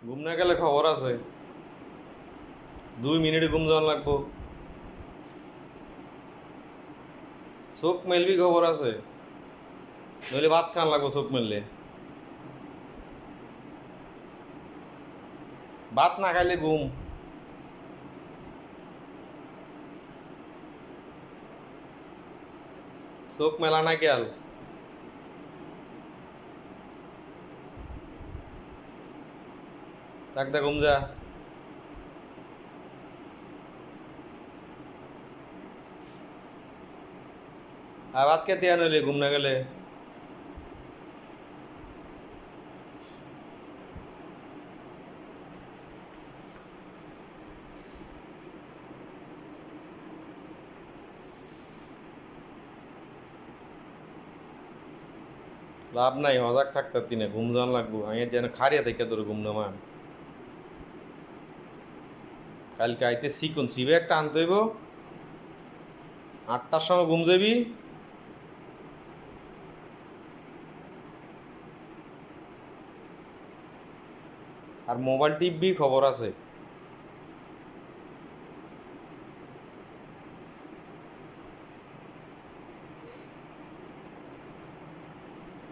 ঘুম না গেলে খবর আছে, 2 মিনিট ঘুম যাওয়ান লাগবো। চোখ মেলবি খবর আছে, নইলে ভাত খান লাগবো চোখ মেললে। ভাত না খাইলে ঘুম। চোখ মেলা না খেয়াল। থাক দা ঘুম যা। আর ভাত খেতে নইলে ঘুম না গেলে। লাভ নাই, হজাক থাকতে তিনে ঘুম যাওয়ান লাগবো। আমি যেন খারিয়া থেকে তোর ঘুম নামান। কালকে আইতে চিকন চিবে একটা আনতে হইব। 8টার সময় ঘুম যাবি। আর মোবাইল টিপবি খবর আছে।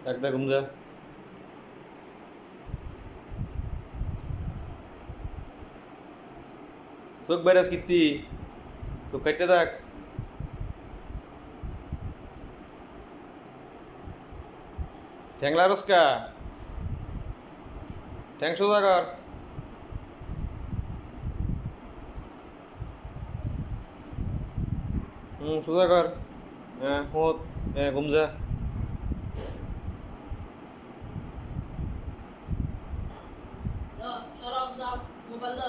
থাক ঘুম যা। চোখ বাইরাস কীর্তি, তো কাটতে থাক। ঠ্যাংলা রসকা, ঠ্যাং সোজা কর। সোজা কর। হ্যাঁ হোত। হ্যাঁ ঘুম যা। সরব যাও মোবাইল